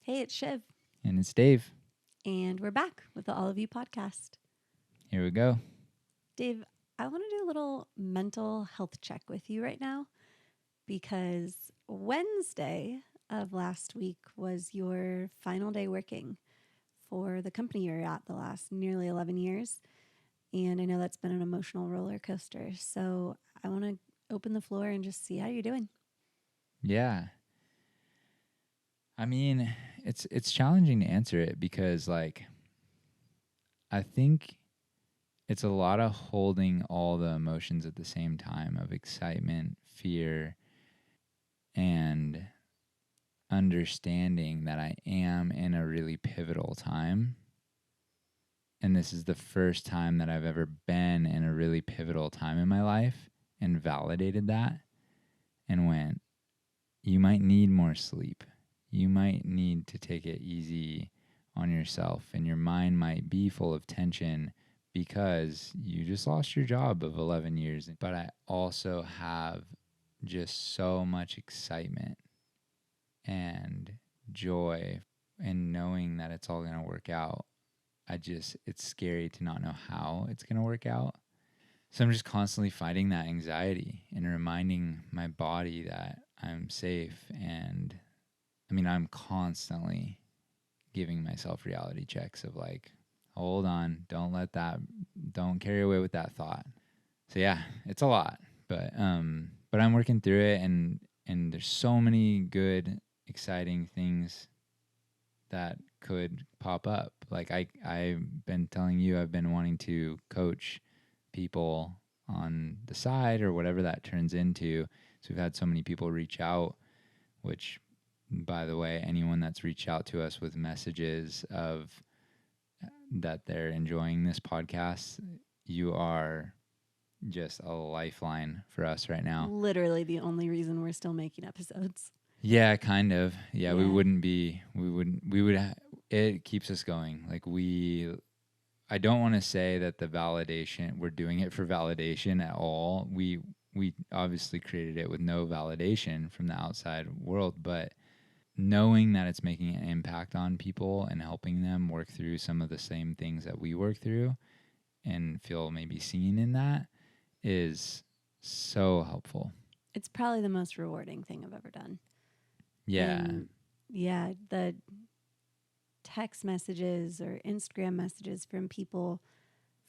Hey, it's Shiv, And it's Dave. and we're back with the All of You podcast. Here we go. Dave, I want to do a little mental health check with you right now because Wednesday of last week was your final day working for the company you're at the last nearly 11 years. And I know that's been an emotional roller coaster. So I want to open the floor and just see how you're doing. Yeah. I mean, it's challenging to answer it because I think it's a lot of holding all the emotions at the same time of excitement, fear, and understanding that I am in a really pivotal time. And this is the first time that I've ever been in a really pivotal time in my life and validated that and went, you might need more sleep. You might need to take it easy on yourself, and your mind might be full of tension because you just lost your job of 11 years. But I also have just so much excitement and joy and knowing that it's all going to work out. It's scary to not know how it's going to work out. So I'm just constantly fighting that anxiety and reminding my body that I'm safe. And I mean, I'm constantly giving myself reality checks of hold on, don't carry away with that thought. So yeah, it's a lot, but I'm working through it, and there's so many good, exciting things that could pop up. I've been telling you, I've been wanting to coach people on the side or whatever that turns into. So we've had so many people reach out, which, by the way, anyone that's reached out to us with messages of that they're enjoying this podcast, you are just a lifeline for us right now. Literally the only reason we're still making episodes. Yeah, kind of. Yeah, Yeah. It keeps us going. I don't want to say that we're doing it for validation at all. We obviously created it with no validation from the outside world, but knowing that it's making an impact on people and helping them work through some of the same things that we work through and feel maybe seen in that is so helpful. It's probably the most rewarding thing I've ever done. Yeah. And yeah, the text messages or Instagram messages from people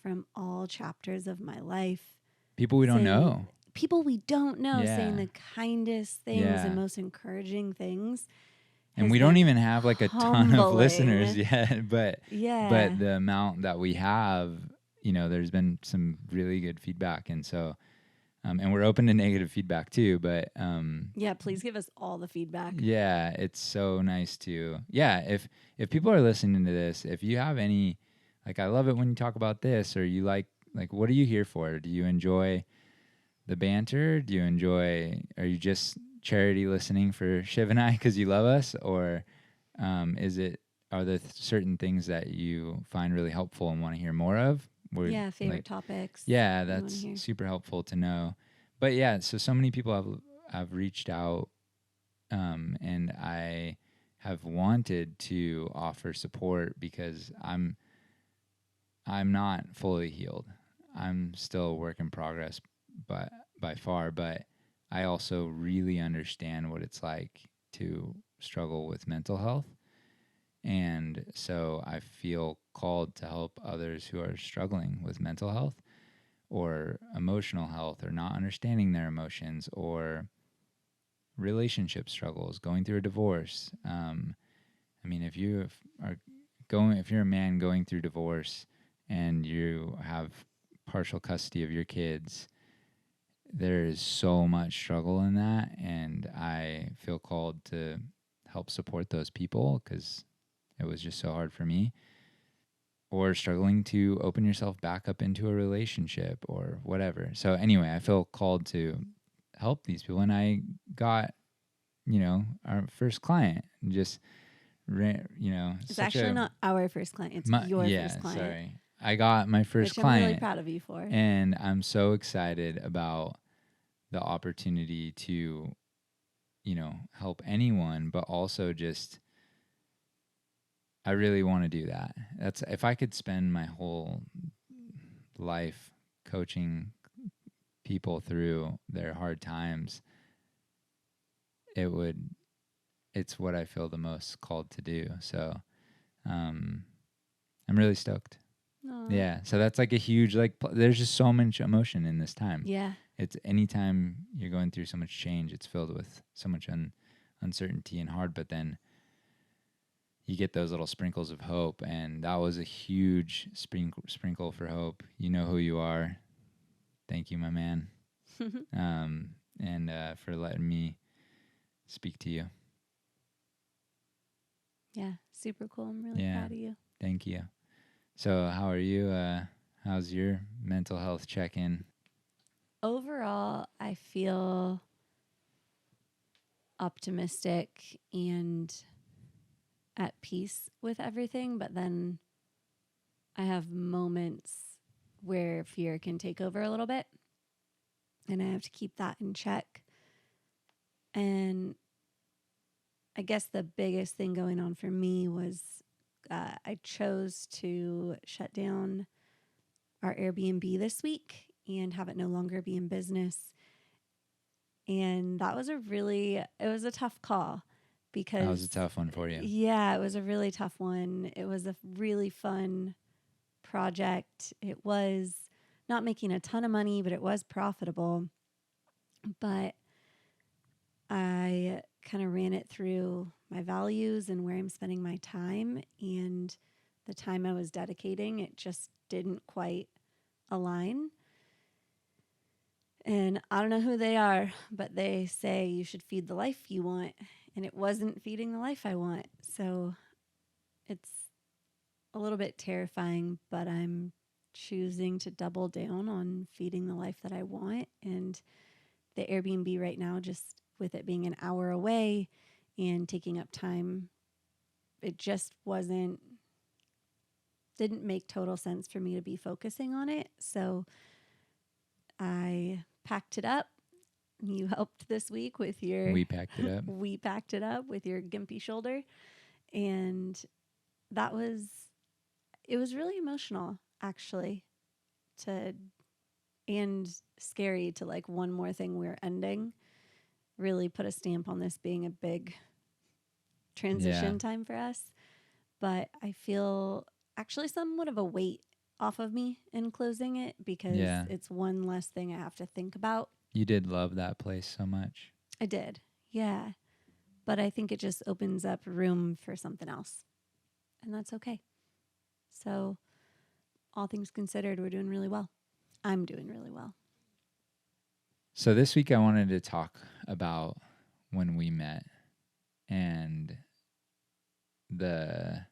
from all chapters of my life People we don't saying, know. people we don't know saying Yeah. the kindest things and Yeah. most encouraging things. And has we don't been even have a ton of listeners humbling. yet, Yeah. but the amount that we have, there's been some really good feedback. And so and we're open to negative feedback too, but Yeah, please give us all the feedback. yeah, it's so nice to if people are listening to this, if you have any, I love it when you talk about this, or you what are you here for? Do you enjoy the banter? Are you just charity listening for Shiv and I because you love us, or are there certain things that you find really helpful and want to hear more of? Yeah, favorite topics. Yeah, that's super helpful to know. But yeah, so many people have reached out, and I have wanted to offer support because I'm not fully healed. I'm still a work in progress, but by far. But I also really understand what it's like to struggle with mental health, and so I feel called to help others who are struggling with mental health or emotional health or not understanding their emotions or relationship struggles, going through a divorce. I mean, if you're a man going through divorce and you have partial custody of your kids, there is so much struggle in that, and I feel called to help support those people because it was just so hard for me. Or struggling to open yourself back up into a relationship or whatever. So anyway, I feel called to help these people, and I got our first client. Just it's actually not our first client, it's your first client. Sorry, I got my first which client. I'm really proud of you for, and I'm so excited about the opportunity to help anyone, but also just I really want to do that. That's if I could spend my whole life coaching people through their hard times, it's what I feel the most called to do. So um, I'm really stoked. Aw. Yeah. So that's like a huge, there's just so much emotion in this time. Yeah. It's anytime you're going through so much change, it's filled with so much uncertainty and hard, but then you get those little sprinkles of hope. And that was a huge sprinkle for hope. You know who you are. Thank you, my man. And for letting me speak to you. Yeah, super cool. I'm really proud of you. Thank you. So how are you? How's your mental health check-in? Overall, I feel optimistic and at peace with everything, but then I have moments where fear can take over a little bit, and I have to keep that in check. And I guess the biggest thing going on for me was I chose to shut down our Airbnb this week and have it no longer be in business. And that was it was a tough call because That was a tough one for you. Yeah, it was a really tough one. It was a really fun project. It was not making a ton of money, but it was profitable. But I kind of ran it through my values and where I'm spending my time, and the time I was dedicating, it just didn't quite align. And I don't know who they are, but they say you should feed the life you want, and it wasn't feeding the life I want. So it's a little bit terrifying, but I'm choosing to double down on feeding the life that I want. And the Airbnb right now, just with it being an hour away and taking up time, it just didn't make total sense for me to be focusing on it. So I packed it up. You helped this week with your We packed it up. we packed it up with your gimpy shoulder, and it was really emotional actually, to and scary to, like, one more thing we're ending really put a stamp on this being a big transition time for us. But I feel actually somewhat of a weight off of me in closing it, because it's one less thing I have to think about. You did love that place so much. I did. Yeah. But I think it just opens up room for something else. And that's okay. So, all things considered, we're doing really well. I'm doing really well. So this week I wanted to talk about when we met, and there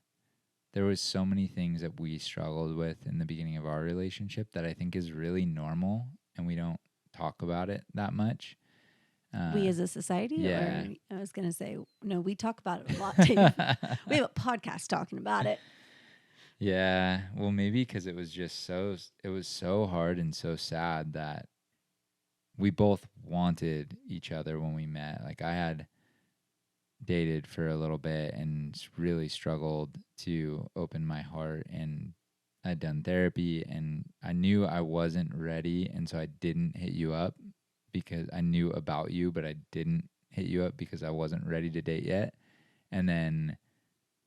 was so many things that we struggled with in the beginning of our relationship that I think is really normal, and we don't talk about it that much. We as a society? Yeah. Or I was going to say, no, we talk about it a lot, Dave. We have a podcast talking about it. Yeah. Well, maybe because it was so hard and so sad that we both wanted each other when we met. Like, I had dated for a little bit and really struggled to open my heart, and I'd done therapy and I knew I wasn't ready, and so I didn't hit you up because I knew about you, but I didn't hit you up because I wasn't ready to date yet. And then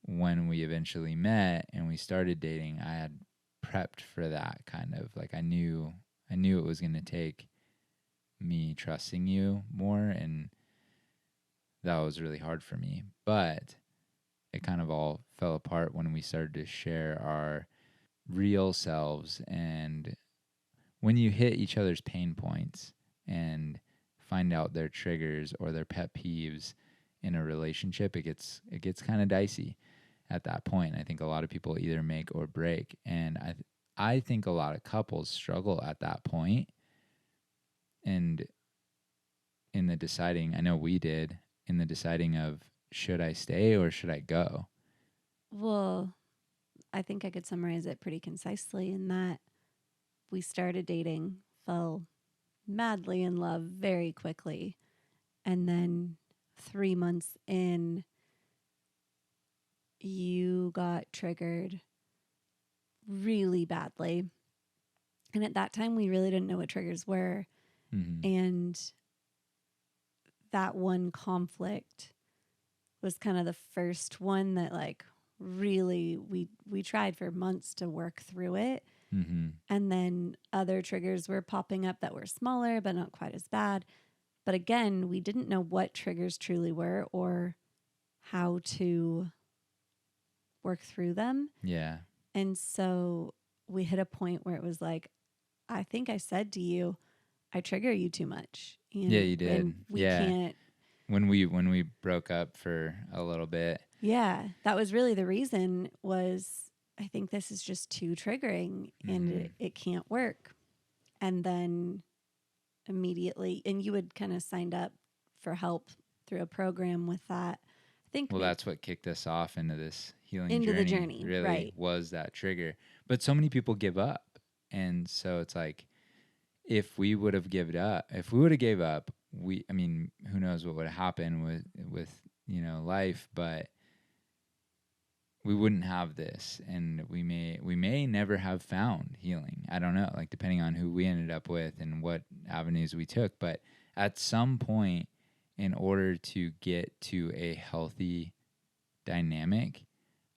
when we eventually met and we started dating, I had prepped for that, kind of like I knew it was going to take me trusting you more, and that was really hard for me. But it kind of all fell apart when we started to share our real selves. And when you hit each other's pain points and find out their triggers or their pet peeves in a relationship, it gets kind of dicey at that point. I think a lot of people either make or break, and I think a lot of couples struggle at that point. And in the deciding, I know we did, in the deciding of, should I stay or should I go? Well, I think I could summarize it pretty concisely in that we started dating, fell madly in love very quickly, and then 3 months in, you who got triggered really badly. And at that time, we really didn't know what triggers were. Mm-hmm. And that one conflict was kind of the first one that like really we tried for months to work through it. Mm-hmm. And then other triggers were popping up that were smaller but not quite as bad. But again, we didn't know what triggers truly were or how to work through them. Yeah. And so we hit a point where it was like, I think I said to you, I trigger you too much. Yeah, you did. And we Yeah. can't. When we broke up for a little bit. Yeah, that was really the reason was I think this is just too triggering and it can't work. And then immediately, and you had kind of signed up for help through a program with that. I think Well, that's what kicked us off into this healing into journey. the journey, Really right? was that trigger. But so many people give up, and so it's like if we would have gave up, I mean, who knows what would have happened with life, but we wouldn't have this, and we may never have found healing. I don't know, like depending on who we ended up with and what avenues we took, but at some point, in order to get to a healthy dynamic,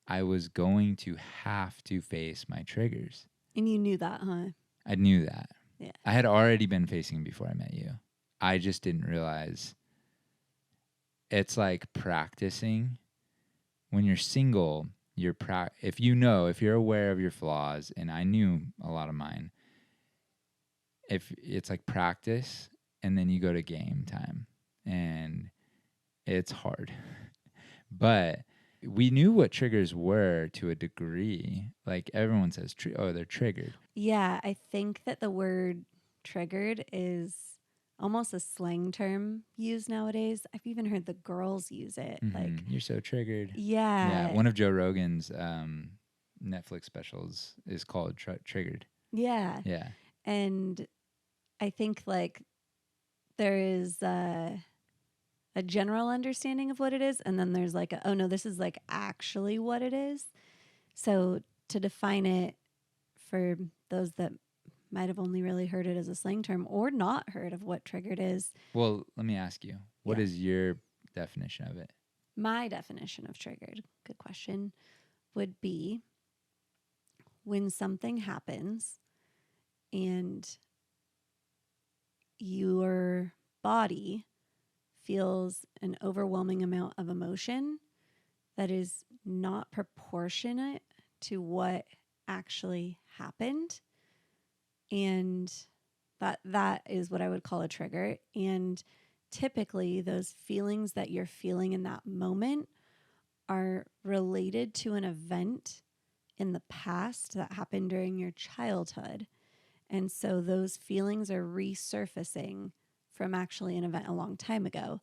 I was going to have to face my triggers. And you knew that, huh? I knew that. Yeah. I had already been facing before I met you. I just didn't realize. It's like practicing. When you're single, if you're aware of your flaws, and I knew a lot of mine, if it's like practice, and then you go to game time, and it's hard. But we knew what triggers were to a degree. Like everyone says, they're triggered. Yeah, I think that the word triggered is almost a slang term used nowadays. I've even heard the girls use it. Mm-hmm. Like, You're so triggered. yeah. Yeah. One of Joe Rogan's Netflix specials is called Triggered. Yeah. Yeah. And I think like there is a general understanding of what it is. And then there's like, oh no, this is like actually what it is. So to define it for those that might have only really heard it as a slang term or not heard of what triggered is. Well, let me ask you, what is your definition of it? My definition of triggered, good question, would be when something happens and your body feels an overwhelming amount of emotion that is not proportionate to what actually happened. And that is what I would call a trigger. And typically those feelings that you're feeling in that moment are related to an event in the past that happened during your childhood. And so those feelings are resurfacing from actually an event a long time ago.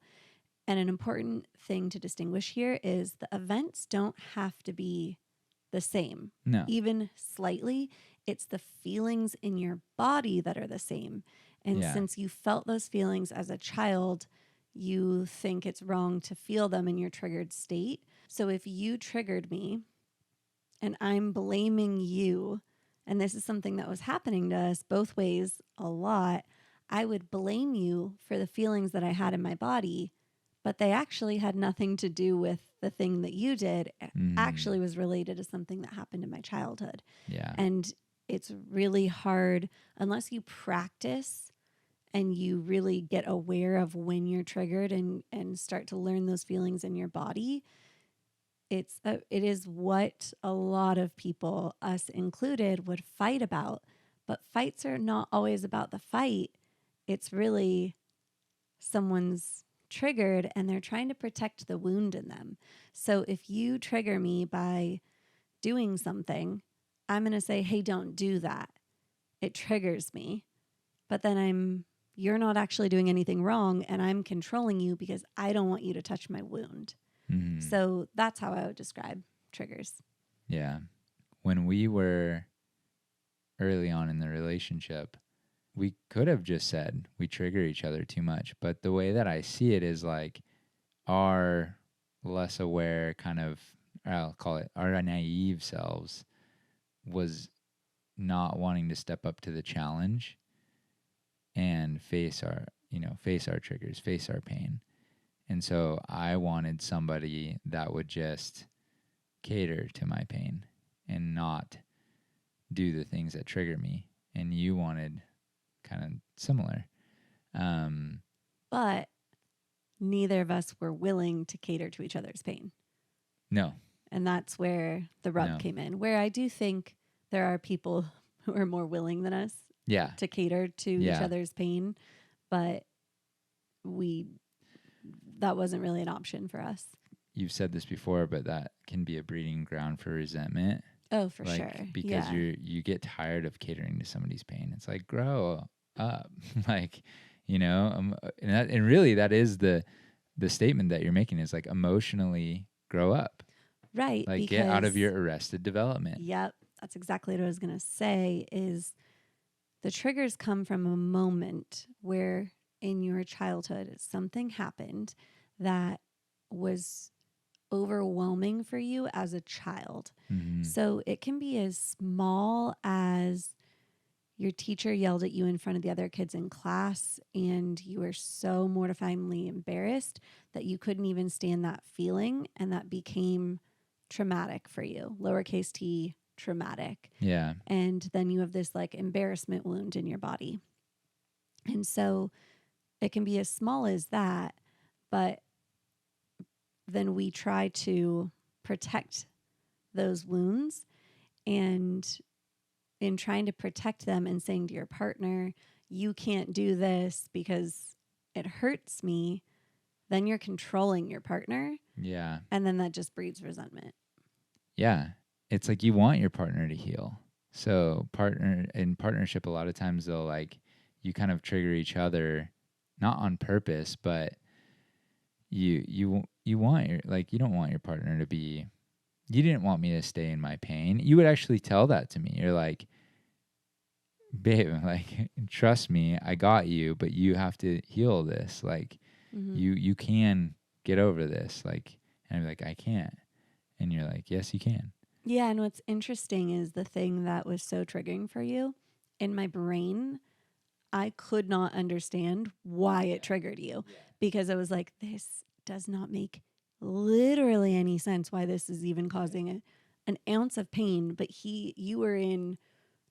And an important thing to distinguish here is the events don't have to be the same. No. Even slightly. It's the feelings in your body that are the same. And since you felt those feelings as a child, you think it's wrong to feel them in your triggered state. So if you triggered me and I'm blaming you, and this is something that was happening to us both ways a lot, I would blame you for the feelings that I had in my body, but they actually had nothing to do with the thing that you did. It actually was related to something that happened in my childhood. Yeah. And it's really hard unless you practice and you really get aware of when you're triggered and start to learn those feelings in your body. It is what a lot of people, us included, would fight about. But fights are not always about the fight. It's really someone's triggered and they're trying to protect the wound in them. So if you trigger me by doing something, I'm going to say, hey, don't do that. It triggers me. But then you're not actually doing anything wrong and I'm controlling you because I don't want you to touch my wound. Mm-hmm. So that's how I would describe triggers. Yeah. When we were early on in the relationship, we could have just said we trigger each other too much. But the way that I see it is like our less aware kind of or I'll call it our naive selves, was not wanting to step up to the challenge and face our triggers, face our pain. And so I wanted somebody that would just cater to my pain and not do the things that trigger me. And you wanted kind of similar. But neither of us were willing to cater to each other's pain. No. And that's where the rub came in, where I do think there are people who are more willing than us to cater to each other's pain, but that wasn't really an option for us. You've said this before, but that can be a breeding ground for resentment. Oh, for sure. Because you get tired of catering to somebody's pain. It's like, grow up. And really that is the statement that you're making, is like, emotionally grow up. Right. Like, get out of your arrested development. Yep. That's exactly what I was going to say, is the triggers come from a moment where in your childhood something happened that was overwhelming for you as a child. Mm-hmm. So it can be as small as your teacher yelled at you in front of the other kids in class and you were so mortifyingly embarrassed that you couldn't even stand that feeling, and that became traumatic for you. Lowercase t, traumatic. Yeah. And then you have this like embarrassment wound in your body. And so it can be as small as that, but then we try to protect those wounds, and in trying to protect them and saying to your partner, you can't do this because it hurts me, then you're controlling your partner. Yeah. And then that just breeds resentment. Yeah. It's like you want your partner to heal. So in partnership, a lot of times they'll like, you kind of trigger each other, not on purpose, but you want you don't want your partner to be, you didn't want me to stay in my pain. You would actually tell that to me. You're like, babe, like, trust me, I got you, but you have to heal this. Like, you can get over this. Like, and I'm like, I can't. And you're like, yes, you can. Yeah. And what's interesting is the thing that was so triggering for you, in my brain, I could not understand why it triggered you, because I was like, this does not make literally any sense why this is even causing an ounce of pain. But you were in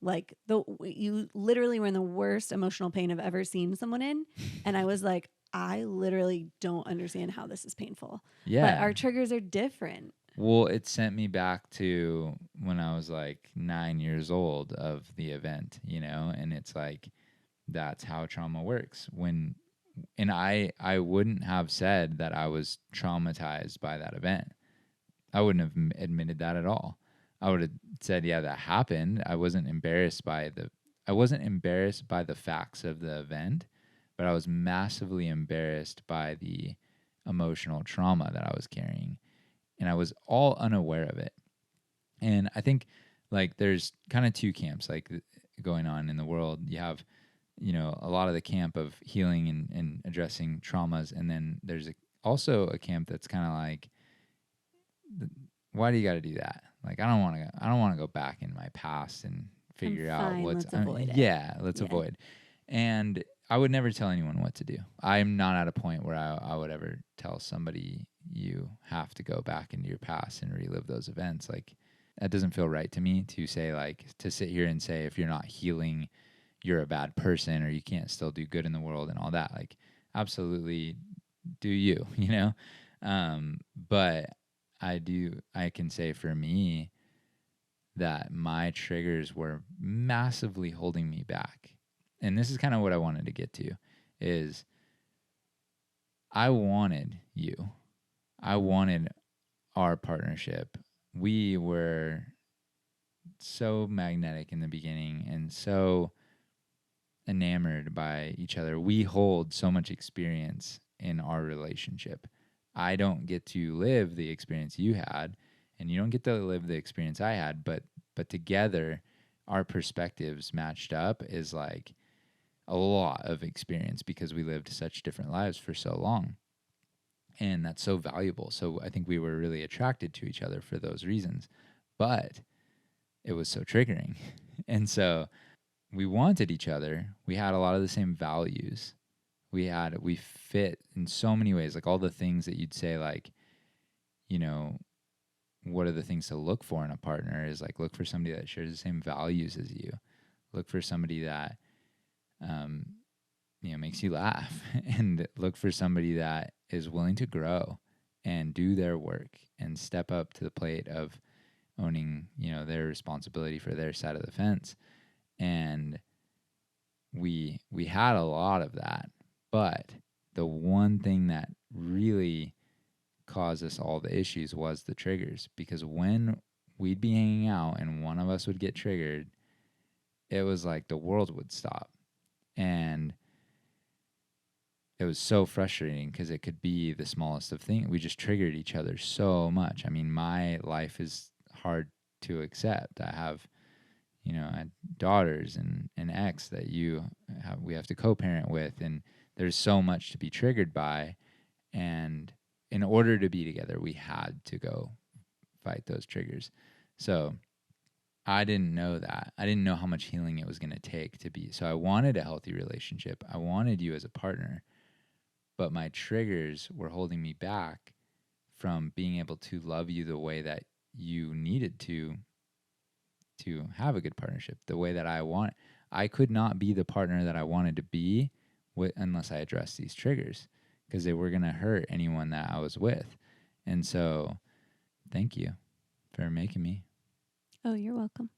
like you literally were in the worst emotional pain I've ever seen someone in. And I was like, I literally don't understand how this is painful. Yeah. But our triggers are different. Well, it sent me back to when I was like 9 years old of the event, and it's like, that's how trauma works. And I wouldn't have said that I was traumatized by that event. I wouldn't have admitted that at all. I would have said, yeah, that happened. I wasn't embarrassed by the facts of the event, but I was massively embarrassed by the emotional trauma that I was carrying. And I was all unaware of it. And I think like there's kind of two camps like going on in the world. You have, a lot of the camp of healing and addressing traumas. And then there's also a camp that's kind of like, why do you got to do that? Like, I don't want to go back in my past and figure out what's, let's avoid it. Yeah, let's avoid. And I would never tell anyone what to do. I'm not at a point where I would ever tell somebody, you have to go back into your past and relive those events. Like, that doesn't feel right to me to say, like, to sit here and say, if you're not healing, you're a bad person or you can't still do good in the world and all that. Like, absolutely do you, but I can say for me that my triggers were massively holding me back. And this is kind of what I wanted to get to, is I wanted you. I wanted our partnership. We were so magnetic in the beginning and so enamored by each other. We hold so much experience in our relationship. I don't get to live the experience you had, and you don't get to live the experience I had, but together our perspectives matched up is like a lot of experience because we lived such different lives for so long. And that's so valuable. So I think we were really attracted to each other for those reasons. But it was so triggering. And so we wanted each other. We had a lot of the same values. We fit in so many ways, like all the things that you'd say, like, you know, what are the things to look for in a partner is like, look for somebody that shares the same values as you. Look for somebody that, um, makes you laugh and look for somebody that is willing to grow and do their work and step up to the plate of owning, their responsibility for their side of the fence. And we had a lot of that, but the one thing that really caused us all the issues was the triggers, because when we'd be hanging out and one of us would get triggered, it was like the world would stop. And it was so frustrating because it could be the smallest of things. We just triggered each other so much. I mean, my life is hard to accept. I have, I had daughters and an ex that we have to co-parent with, and there's so much to be triggered by. And in order to be together, we had to go fight those triggers. So I didn't know that. I didn't know how much healing it was going to take to be. So I wanted a healthy relationship. I wanted you as a partner, but my triggers were holding me back from being able to love you the way that you needed to have a good partnership, the way that I want. I could not be the partner that I wanted to be unless I addressed these triggers, because they were going to hurt anyone that I was with. And so thank you for making me. Oh, you're welcome.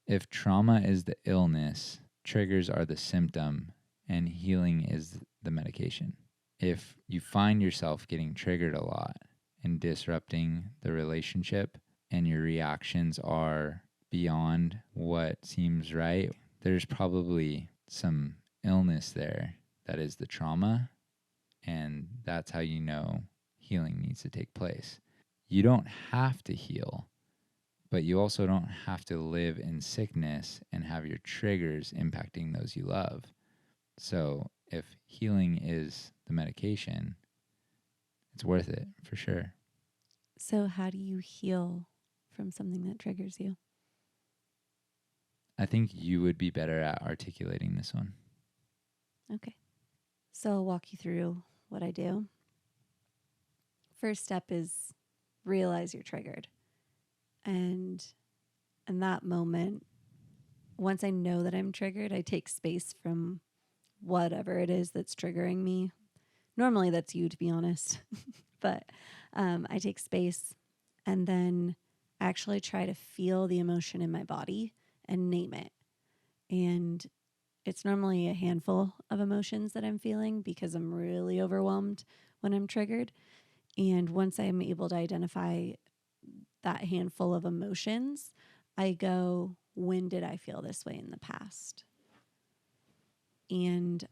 If trauma is the illness, triggers are the symptom, and healing is the medication. If you find yourself getting triggered a lot and disrupting the relationship, and your reactions are beyond what seems right, there's probably some illness there that is the trauma, and that's how you know healing needs to take place. You don't have to heal, but you also don't have to live in sickness and have your triggers impacting those you love. So if healing is the medication, it's worth it for sure. So, how do you heal from something that triggers you? I think you would be better at articulating this one. Okay. So, I'll walk you through what I do. First step is realize you're triggered. And in that moment, once I know that I'm triggered, I take space from whatever it is that's triggering me. Normally, that's you, to be honest. But I take space and then actually try to feel the emotion in my body and name it. And it's normally a handful of emotions that I'm feeling because I'm really overwhelmed when I'm triggered. And once I'm able to identify that handful of emotions, I go, when did I feel this way in the past? And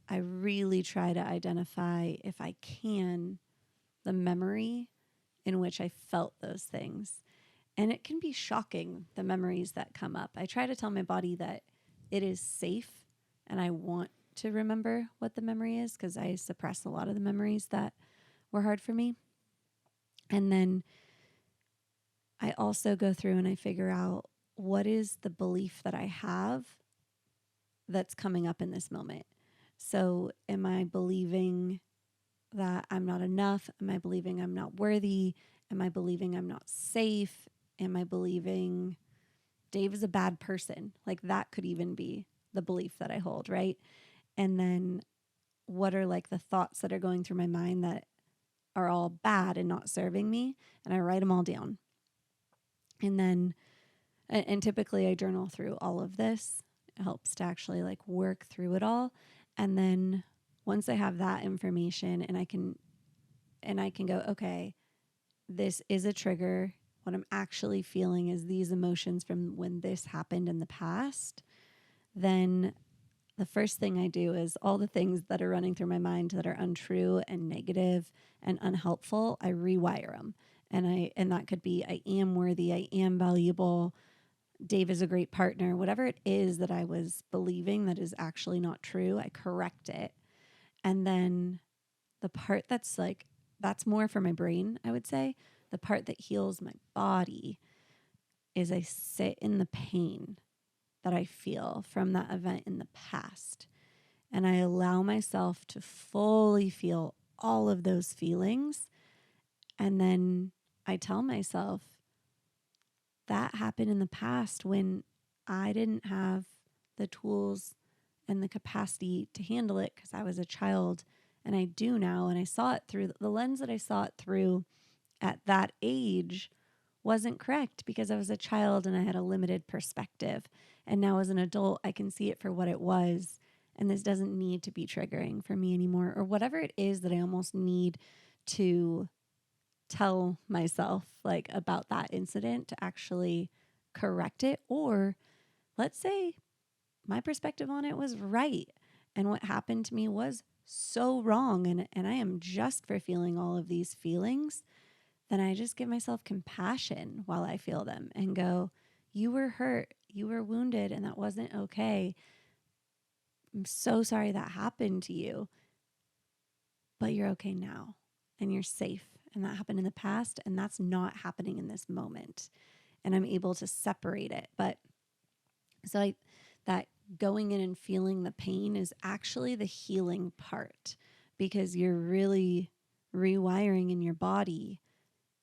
I really try to identify, if I can, the memory in which I felt those things. And it can be shocking, the memories that come up. I try to tell my body that it is safe and I want to remember what the memory is, because I suppress a lot of the memories that were hard for me. And then I also go through and I figure out, what is the belief that I have that's coming up in this moment. So am I believing that I'm not enough? Am I believing I'm not worthy? Am I believing I'm not safe? Am I believing Dave is a bad person? Like, that could even be the belief that I hold, right? And then what are like the thoughts that are going through my mind that are all bad and not serving me? And I write them all down. And then, and typically I journal through all of this. It helps to actually like work through it all. And then once I have that information and I can go, okay, this is a trigger. What I'm actually feeling is these emotions from when this happened in the past. Then the first thing I do is all the things that are running through my mind that are untrue and negative and unhelpful, I rewire them. And that could be, I am worthy, I am valuable, Dave is a great partner, whatever it is that I was believing that is actually not true, I correct it. And then the part that's more for my brain, I would say. The part that heals my body is I sit in the pain that I feel from that event in the past. And I allow myself to fully feel all of those feelings. And then I tell myself that happened in the past when I didn't have the tools and the capacity to handle it because I was a child. And I do now. And I saw it through the lens that I saw it through at that age wasn't correct because I was a child and I had a limited perspective. And now as an adult, I can see it for what it was. And this doesn't need to be triggering for me anymore, or whatever it is that I almost need to tell myself like about that incident to actually correct it. Or let's say my perspective on it was right and what happened to me was so wrong, and I am just for feeling all of these feelings. Then I just give myself compassion while I feel them and go, you were hurt, you were wounded, and that wasn't okay. I'm so sorry that happened to you, but you're okay now and you're safe. And that happened in the past, and that's not happening in this moment. And I'm able to separate it. But that going in and feeling the pain is actually the healing part because you're really rewiring in your body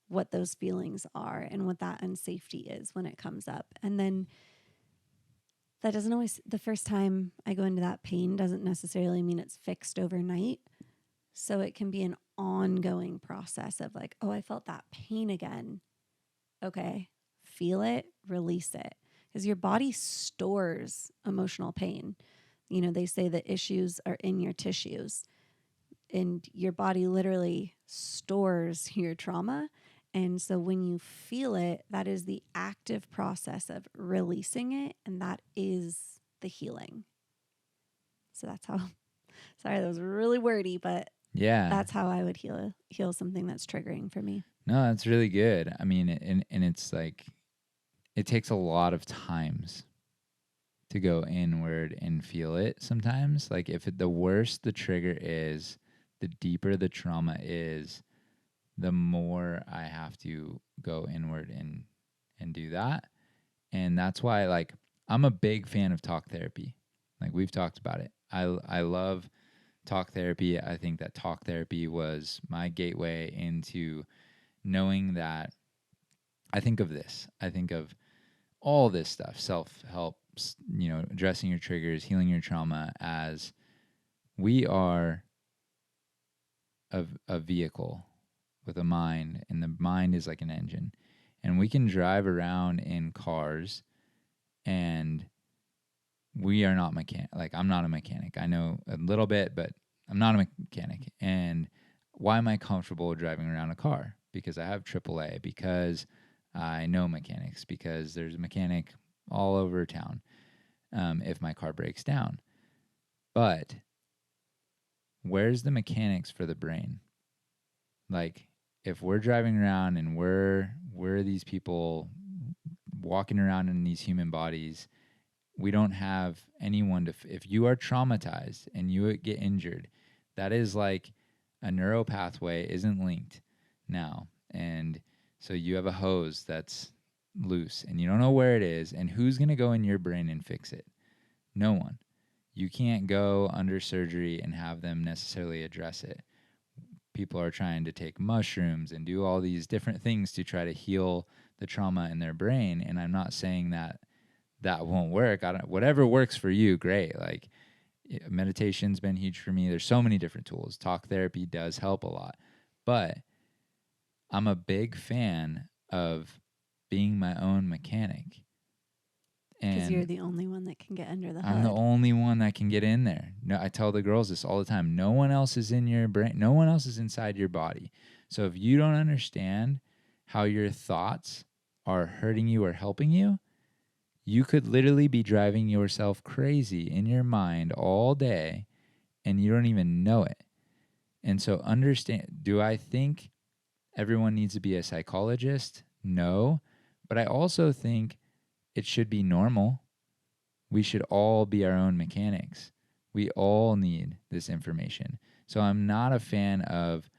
what those feelings are and what that unsafety is when it comes up. And then that doesn't always, the first time I go into that pain doesn't necessarily mean it's fixed overnight. So it can be an ongoing process of like, oh, I felt that pain again. Okay, feel it, release it. Because your body stores emotional pain. You know, they say that issues are in your tissues, and your body literally stores your trauma. And so when you feel it, that is the active process of releasing it. And that is the healing. So that's how, sorry, that was really wordy, but Yeah. that's how I would heal something that's triggering for me. No, that's really good. I mean, and it's like, it takes a lot of times to go inward and feel it sometimes. Like the worse the trigger is, the deeper the trauma is, the more I have to go inward and do that. And that's why, like, I'm a big fan of talk therapy. Like, we've talked about it. I love talk therapy. I think that talk therapy was my gateway into knowing that I think of this. I think of all this stuff, self-help, addressing your triggers, healing your trauma, as we are a vehicle with a mind, and the mind is like an engine. And we can drive around in cars, and we are not mechanic. Like, I'm not a mechanic. I know a little bit, but I'm not a mechanic. And why am I comfortable driving around a car? Because I have AAA, because I know mechanics, because there's a mechanic all over town if my car breaks down. But where's the mechanics for the brain? Like, if we're driving around and we're these people walking around in these human bodies, we don't have anyone to. If you are traumatized and you get injured, that is like a neural pathway isn't linked now, and so you have a hose that's loose and you don't know where it is, and who's going to go in your brain and fix it? No one. You can't go under surgery and have them necessarily address it. People are trying to take mushrooms and do all these different things to try to heal the trauma in their brain. And I'm not saying that won't work. Whatever works for you, great. Like, meditation's been huge for me. There's so many different tools. Talk therapy does help a lot. But I'm a big fan of being my own mechanic. Because you're And the only one that can get under the I'm the hood. only one that can get in there. No, I tell the girls this all the time. No one else is in your brain. No one else is inside your body. So if you don't understand how your thoughts are hurting you or helping you, you could literally be driving yourself crazy in your mind all day and you don't even know it. And so do I think everyone needs to be a psychologist? No. But I also think it should be normal. We should all be our own mechanics. We all need this information. So I'm not a fan of,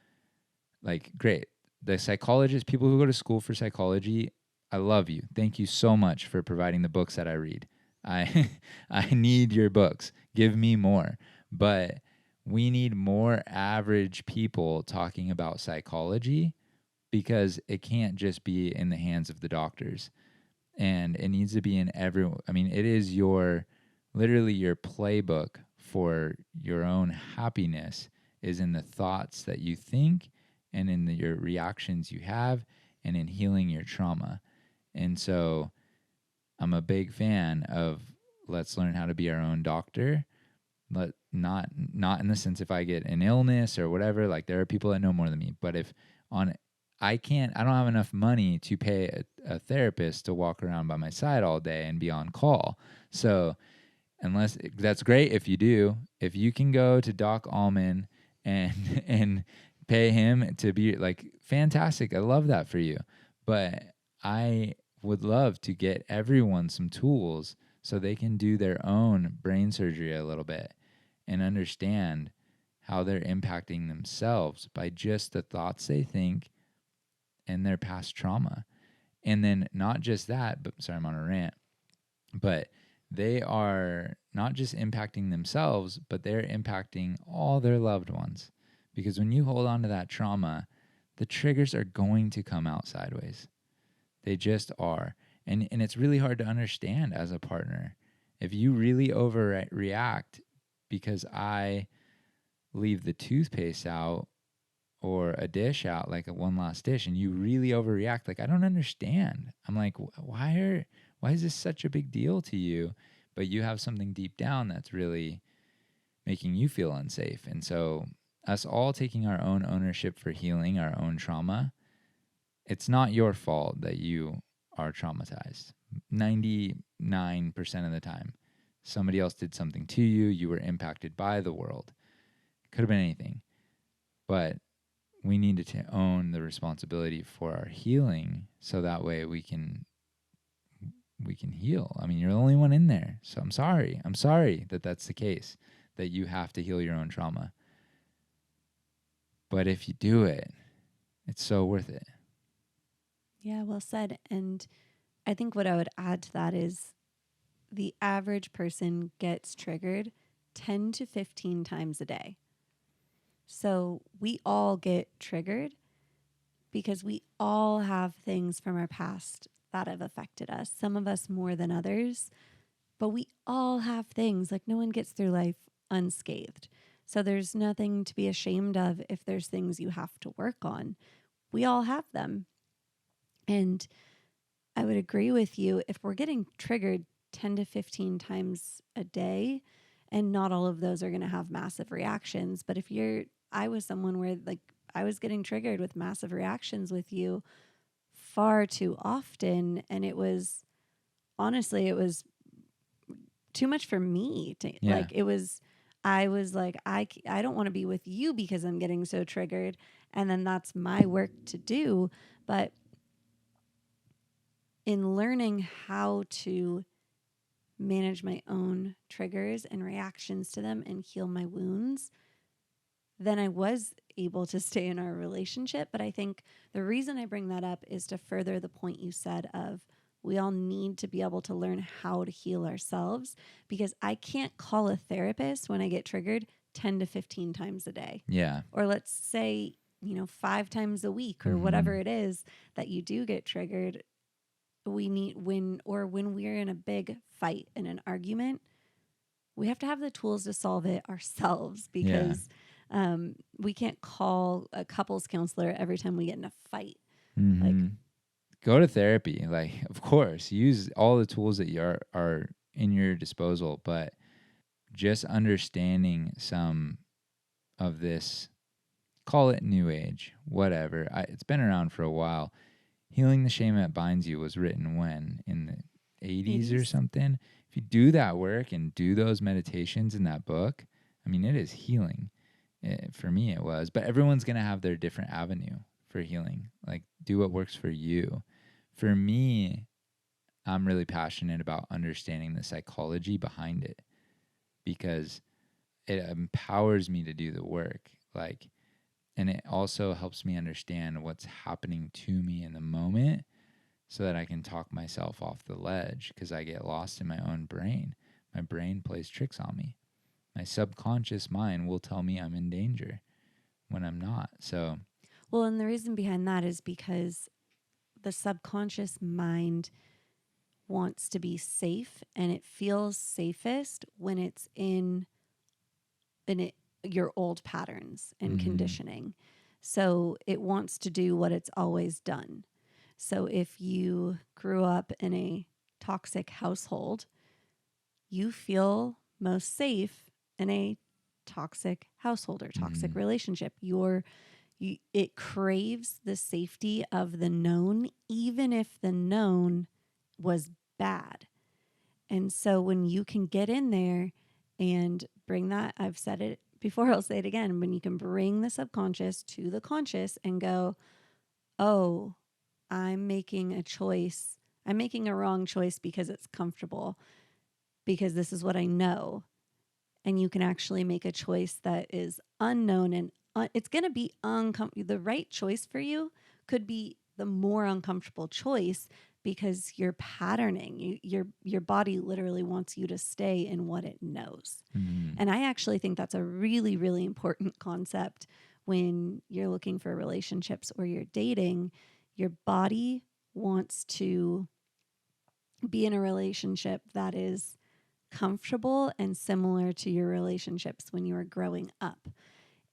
like, great, the psychologists, people who go to school for psychology, I love you. Thank you so much for providing the books that I read. I I need your books. Give me more. But we need more average people talking about psychology, because it can't just be in the hands of the doctors. And it needs to be in every, I mean, it is your, literally your playbook for your own happiness is in the thoughts that you think, and in your reactions you have, and in healing your trauma. And so I'm a big fan of, let's learn how to be our own doctor. But not in the sense, if I get an illness or whatever, like, there are people that know more than me, but if on I don't have enough money to pay a therapist to walk around by my side all day and be on call. So unless, that's great if you do, if you can go to Doc Allman and and pay him to be, like, fantastic. I love that for you. But I would love to get everyone some tools so they can do their own brain surgery a little bit and understand how they're impacting themselves by just the thoughts they think and their past trauma. And then not just that, but sorry, I'm on a rant, but they are not just impacting themselves, but they're impacting all their loved ones. Because when you hold on to that trauma, the triggers are going to come out sideways. They just are. And it's really hard to understand as a partner. If you really overreact because I leave the toothpaste out or a dish out, like a one last dish, and you really overreact, like, I don't understand. I'm like, why is this such a big deal to you? But you have something deep down that's really making you feel unsafe. And so us all taking our own ownership for healing our own trauma, it's not your fault that you are traumatized. 99% of the time, somebody else did something to you. You were impacted by the world. Could have been anything. But we need to own the responsibility for our healing, so that way we can heal. I mean, you're the only one in there. So I'm sorry. I'm sorry that that's the case, that you have to heal your own trauma. But if you do it, it's so worth it. Yeah, well said. And I think what I would add to that is the average person gets triggered 10 to 15 times a day. So we all get triggered because we all have things from our past that have affected us. Some of us more than others, but we all have things. Like, no one gets through life unscathed. So there's nothing to be ashamed of if there's things you have to work on. We all have them. And I would agree with you, if we're getting triggered 10 to 15 times a day, and not all of those are going to have massive reactions. But I was someone where, like, I was getting triggered with massive reactions with you far too often. And it was, honestly, it was too much for me to, Yeah. like, I was like, I don't want to be with you because I'm getting so triggered. And then that's my work to do. But in learning how to manage my own triggers and reactions to them and heal my wounds, then I was able to stay in our relationship. But I think the reason I bring that up is to further the point you said of, we all need to be able to learn how to heal ourselves, because I can't call a therapist when I get triggered 10 to 15 times a day. Yeah. Or let's say, 5 times a week, or whatever it is that you do get triggered. We need, when we're in a big fight, in an argument, we have to have the tools to solve it ourselves, because we can't call a couples counselor every time we get in a fight. Mm-hmm. Like, go to therapy. Like, of course, use all the tools that are in your disposal, but just understanding some of this, call it new age, whatever. It's been around for a while. Healing the Shame That Binds You was written when? In the 80s or 80s? something? If you do that work and do those meditations in that book, I mean, it is healing. For me, it was. But everyone's going to have their different avenue for healing. Like, do what works for you. For me, I'm really passionate about understanding the psychology behind it, because it empowers me to do the work. Like, and it also helps me understand what's happening to me in the moment so that I can talk myself off the ledge, because I get lost in my own brain. My brain plays tricks on me. My subconscious mind will tell me I'm in danger when I'm not. So, Well, and the reason behind that is because the subconscious mind wants to be safe, and it feels safest when it's in it, your old patterns and conditioning. So it wants to do what it's always done. So if you grew up in a toxic household, you feel most safe in a toxic household or toxic relationship. It craves the safety of the known, even if the known was bad. And so when you can get in there and bring that, I've said it before, I'll say it again, when you can bring the subconscious to the conscious and go, oh, I'm making a choice. I'm making a wrong choice because it's comfortable, because this is what I know. And you can actually make a choice that is unknown, and it's going to be uncomfortable. The right choice for you could be the more uncomfortable choice, because you're patterning. Your body literally wants you to stay in what it knows. And I actually think that's a really, really important concept when you're looking for relationships or you're dating. Your body wants to be in a relationship that is comfortable and similar to your relationships when you were growing up.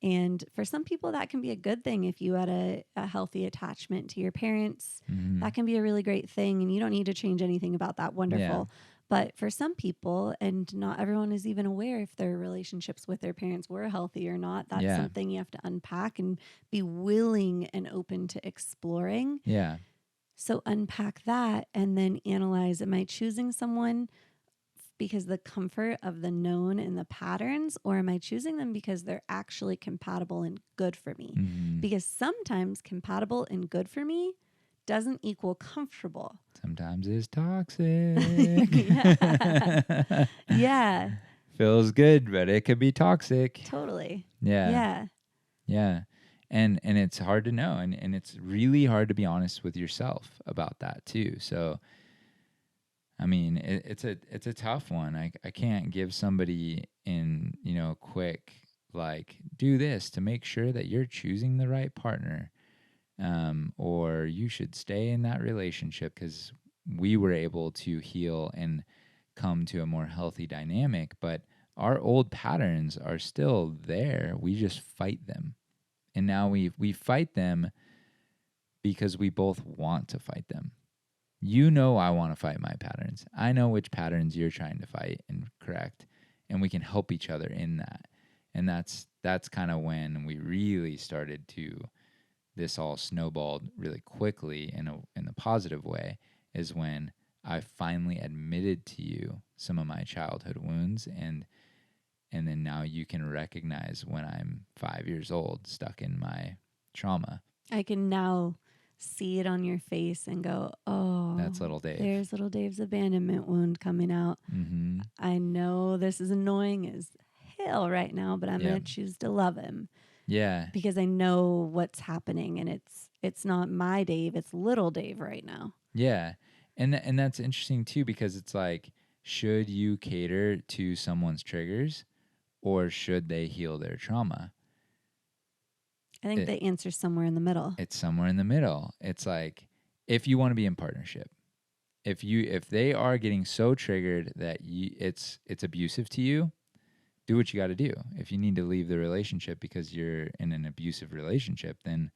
And for some people, that can be a good thing. If you had a healthy attachment to your parents, that can be a really great thing. And you don't need to change anything about that. Wonderful. yeah. But for some people, and not everyone is even aware if their relationships with their parents were healthy or not, that's Yeah. something you have to unpack and be willing and open to exploring. Yeah. So unpack that and then analyze, am I choosing someone because the comfort of the known and the patterns, or am I choosing them because they're actually compatible and good for me? Because sometimes compatible and good for me doesn't equal comfortable. Sometimes it's toxic. Yeah. Yeah, Feels good, but it could be toxic. totally. Yeah. Yeah. Yeah. And it's hard to know, and it's really hard to be honest with yourself about that too. So I mean, it's a tough one. I can't give somebody in, quick, like, do this to make sure that you're choosing the right partner, or you should stay in that relationship, because we were able to heal and come to a more healthy dynamic, but our old patterns are still there. We just fight them. And now we fight them because we both want to fight them. I want to fight my patterns. I know which patterns you're trying to fight and correct, and we can help each other in that. And that's kind of when we really started to, this all snowballed really quickly in a positive way, is when I finally admitted to you some of my childhood wounds, and then now you can recognize when I'm 5 years old stuck in my trauma. I can now see it on your face and go, oh, That's little Dave. there's little Dave's abandonment wound coming out. I know this is annoying as hell right now, but I'm going to choose to love him. Yeah. Because I know what's happening, and it's not my Dave, it's little Dave right now. Yeah. And that's interesting too, because it's like, should you cater to someone's triggers, or should they heal their trauma? I think the answer's somewhere in the middle. It's somewhere in the middle. It's like, if you want to be in partnership, if they are getting so triggered that it's abusive to you, do what you got to do. If you need to leave the relationship because you're in an abusive relationship, then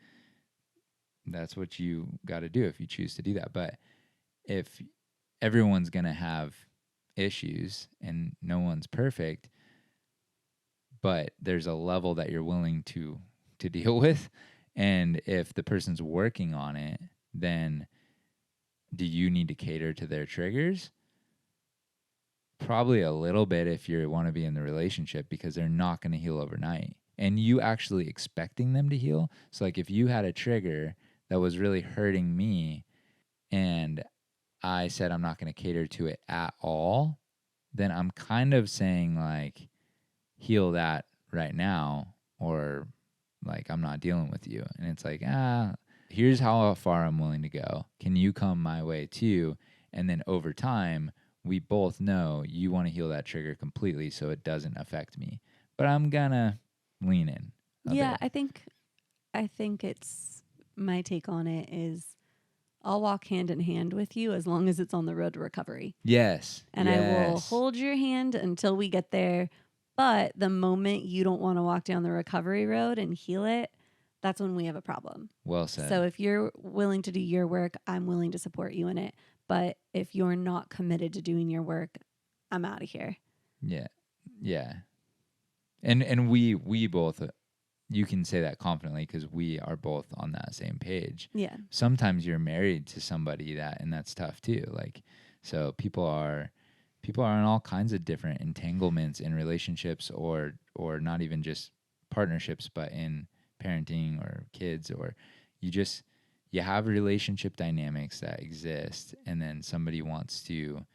that's what you got to do if you choose to do that. But if everyone's going to have issues and no one's perfect, but there's a level that you're willing to deal with, and if the person's working on it, then do you need to cater to their triggers? Probably a little bit if you want to be in the relationship, because they're not going to heal overnight. And you actually expecting them to heal. So like, if you had a trigger that was really hurting me and I said I'm not going to cater to it at all, then I'm kind of saying like, heal that right now, or like I'm not dealing with you. And it's like, here's how far I'm willing to go. Can you come my way too? And then over time, we both know you want to heal that trigger completely so it doesn't affect me. But I'm gonna lean in a Yeah, bit. I think it's my take on it is I'll walk hand in hand with you as long as it's on the road to recovery. Yes. And I will Yes. hold your hand until we get there. But the moment you don't want to walk down the recovery road and heal it, that's when we have a problem. Well said. So if you're willing to do your work, I'm willing to support you in it. But if you're not committed to doing your work, I'm out of here. Yeah. Yeah. And we both, you can say that confidently because we are both on that same page. Yeah. Sometimes you're married to somebody and that's tough too. Like, so people are in all kinds of different entanglements in relationships, or not even just partnerships, but in parenting or kids, or you have relationship dynamics that exist, and then somebody wants to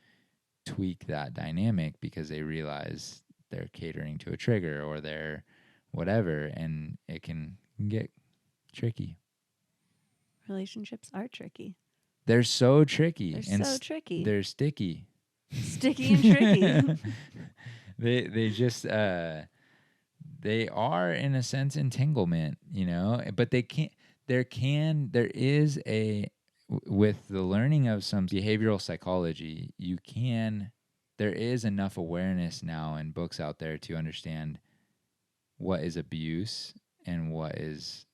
tweak that dynamic because they realize they're catering to a trigger or they're whatever, and it can get tricky. Relationships are tricky. They're so tricky They're so tricky. they're sticky. Sticky and tricky. They just they are in a sense entanglement, but they can't. There is a with the learning of some behavioral psychology, there is enough awareness now in books out there to understand what is abuse and what is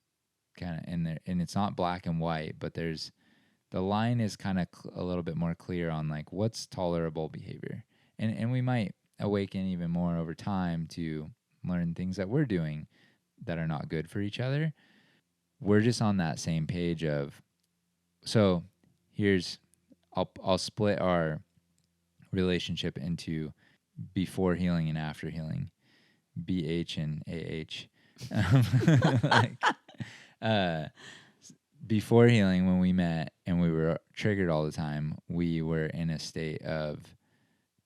kind of in there, and it's not black and white, but the line is kind of a little bit more clear on like what's tolerable behavior, and we might awaken even more over time to learn things that we're doing that are not good for each other. We're just on that same page of, so here's, I'll split our relationship into before healing and after healing, BH and AH. Like, uh, before healing, when we met and we were triggered all the time, we were in a state of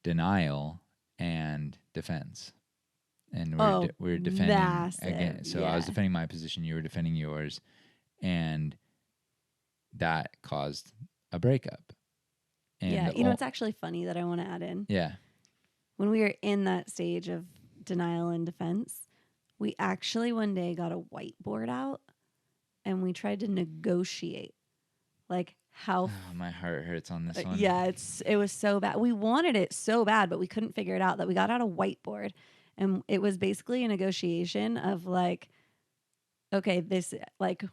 denial and defense. And Oh, we were defending massive. again. So I was Yeah. defending my position, you were defending yours, and that caused a breakup. And Yeah. You know, it's actually funny that I want to add in. yeah, When we were in that stage of denial and defense, we actually one day got a whiteboard out and we tried to negotiate like how my heart hurts on this one. yeah, it was so bad. We wanted it so bad, but we couldn't figure it out that we got out a whiteboard and it was basically a negotiation of like, okay, this like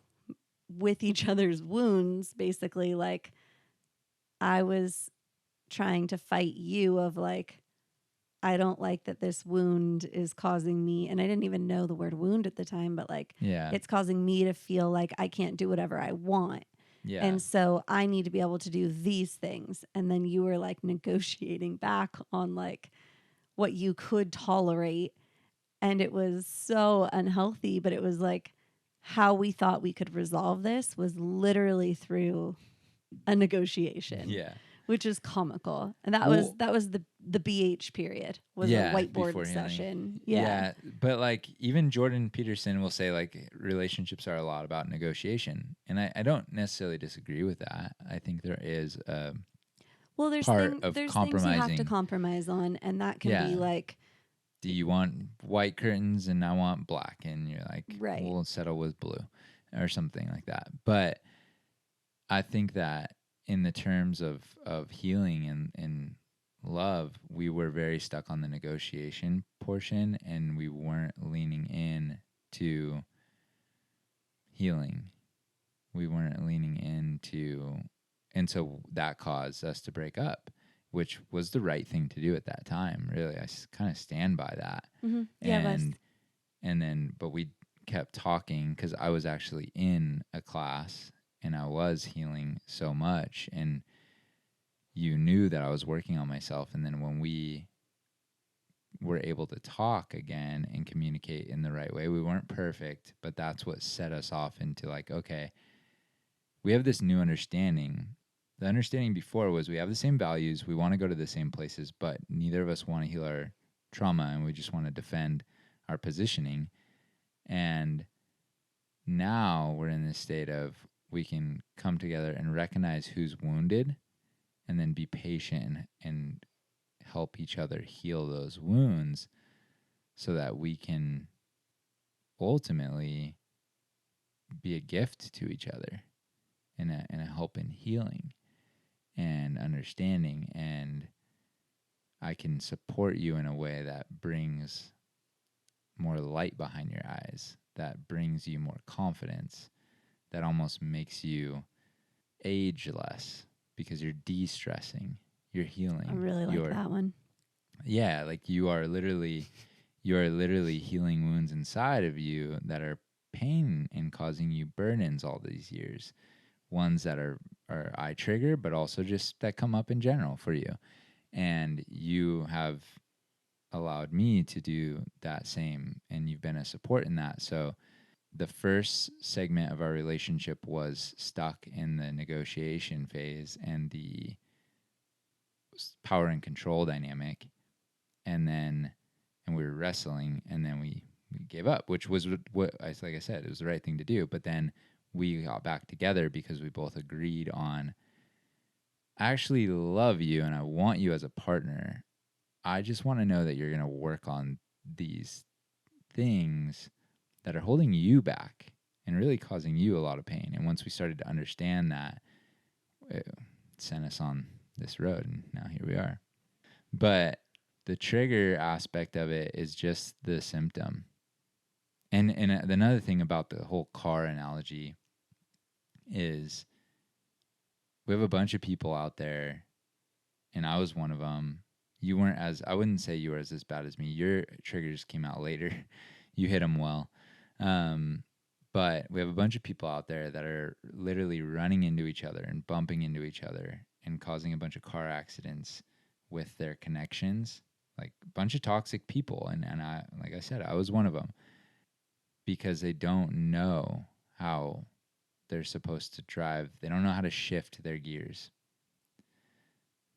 with each other's wounds, basically like I was trying to fight you of like, I don't like that this wound is causing me, and I didn't even know the word wound at the time, but like Yeah, it's causing me to feel like I can't do whatever I want. yeah, And so I need to be able to do these things. And then you were like negotiating back on like what you could tolerate. And it was so unhealthy, but it was like how we thought we could resolve this was literally through a negotiation, yeah. which is comical. And Well, that was the BH period was a yeah, whiteboard before healing. session. Yeah, but like even Jordan Peterson will say like relationships are a lot about negotiation, and I don't necessarily disagree with that. I think there is a Well, part of there's things you have to compromising. compromise on, and that can be Yeah, like do you want white curtains and I want black, and you're like, right. we'll settle with blue, or something like that. But I think that in the terms of healing and love, we were very stuck on the negotiation portion, and we weren't leaning in to healing. We weren't leaning into, and so that caused us to break up, which was the right thing to do at that time. Really, I kind of stand by that. Mm-hmm. Yeah, it was. And then, but we kept talking because I was actually in a class and I was healing so much, and you knew that I was working on myself. And then when we were able to talk again and communicate in the right way, we weren't perfect, but that's what set us off into like, okay, we have this new understanding. The understanding before was we have the same values, we want to go to the same places, but neither of us want to heal our trauma, and we just want to defend our positioning. And now we're in this state of we can come together and recognize who's wounded and then be patient and help each other heal those wounds so that we can ultimately be a gift to each other and a help in healing and understanding. And I can support you in a way that brings more light behind your eyes, that brings you more confidence, that almost makes you age less because you're de-stressing, you're healing. I really like that one. Yeah, like you are literally healing wounds inside of you that are pain and causing you burdens all these years. Ones that are eye trigger, but also just that come up in general for you. And you have allowed me to do that same, and you've been a support in that. So the first segment of our relationship was stuck in the negotiation phase and the power and control dynamic. And we were wrestling, and then we gave up, which was what like I said, it was the right thing to do. But then we got back together because we both agreed on, I actually love you and I want you as a partner. I just want to know that you're going to work on these things that are holding you back and really causing you a lot of pain. And once we started to understand that, it sent us on this road, and now here we are. But the trigger aspect of it is just the symptom. And another thing about the whole car analogy is we have a bunch of people out there, and I was one of them. You weren't I wouldn't say you were as bad as me. Your triggers came out later. You hit them well. But we have a bunch of people out there that are literally running into each other and bumping into each other and causing a bunch of car accidents with their connections, like a bunch of toxic people. And I, like I said, I was one of them, because they don't know how they're supposed to drive. They don't know how to shift their gears.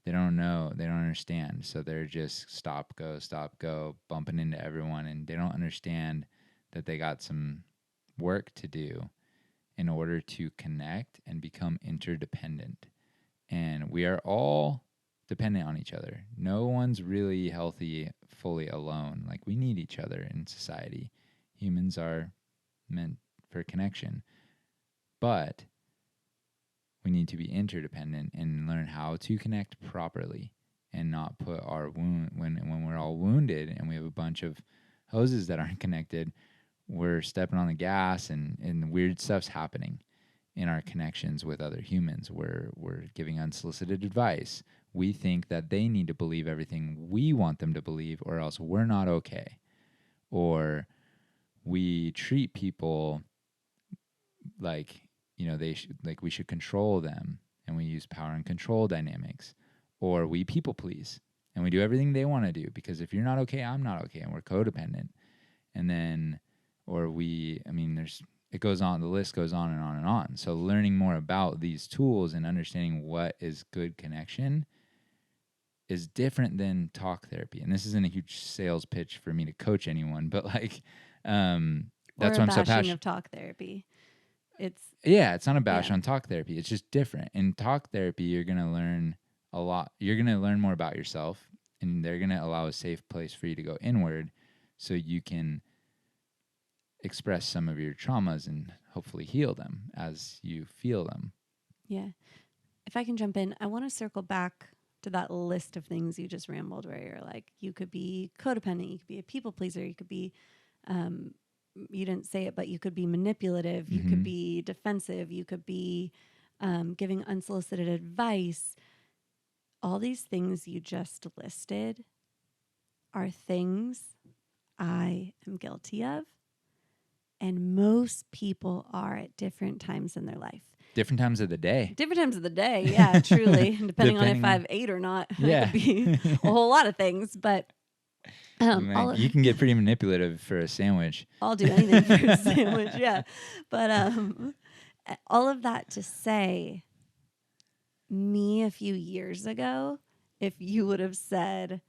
They don't know. They don't understand. So they're just stop, go, bumping into everyone. And they don't understand that they got some work to do in order to connect and become interdependent. And we are all dependent on each other. No one's really healthy fully alone. Like, we need each other in society. Humans are meant for connection. But we need to be interdependent and learn how to connect properly and not put our wound, when we're all wounded and we have a bunch of hoses that aren't connected, we're stepping on the gas, and weird stuff's happening in our connections with other humans. We're giving unsolicited advice. We think that they need to believe everything we want them to believe, or else we're not okay. Or we treat people like, like we should control them, and we use power and control dynamics. Or we people please and we do everything they want to do, because if you're not okay, I'm not okay, and we're codependent. And then, it goes on, the list goes on and on and on. So learning more about these tools and understanding what is good connection is different than talk therapy. And this isn't a huge sales pitch for me to coach anyone, but that's why I'm so passionate of talk therapy. It's not a bash on talk therapy. It's just different. In talk therapy, you're going to learn a lot. You're going to learn more about yourself, and they're going to allow a safe place for you to go inward so you can express some of your traumas and hopefully heal them as you feel them. Yeah. If I can jump in, I want to circle back to that list of things you just rambled, where you're like, you could be codependent, you could be a people pleaser, you could be, you didn't say it, but you could be manipulative, you could be defensive, you could be giving unsolicited advice. All these things you just listed are things I am guilty of, and most people are at different times in their life. Different times of the day. Different times of the day, yeah, truly. Depending on if I have 8 or not. Yeah. It could be a whole lot of things, but you can get pretty manipulative for a sandwich. I'll do anything for a sandwich, yeah. But all of that to say, me a few years ago, if you would have said,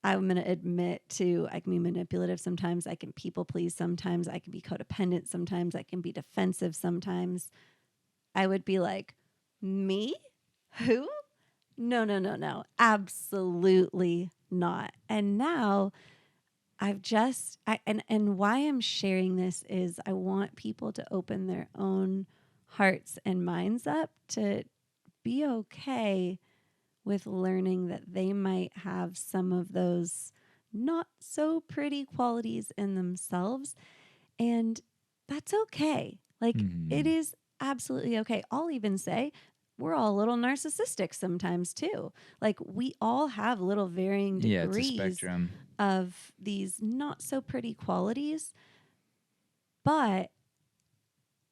I'm going to admit to I can be manipulative sometimes. I can people please sometimes. I can be codependent sometimes. I can be defensive sometimes. I would be like, me? Who? No, no, no, no. Absolutely not. And now and why I'm sharing this is I want people to open their own hearts and minds up to be okay with learning that they might have some of those not so pretty qualities in themselves. And that's okay. Like, it Mm-hmm. is absolutely okay. I'll even say we're all a little narcissistic sometimes too. Like, we all have little varying Yeah, it's a degrees spectrum. of these not so pretty qualities. But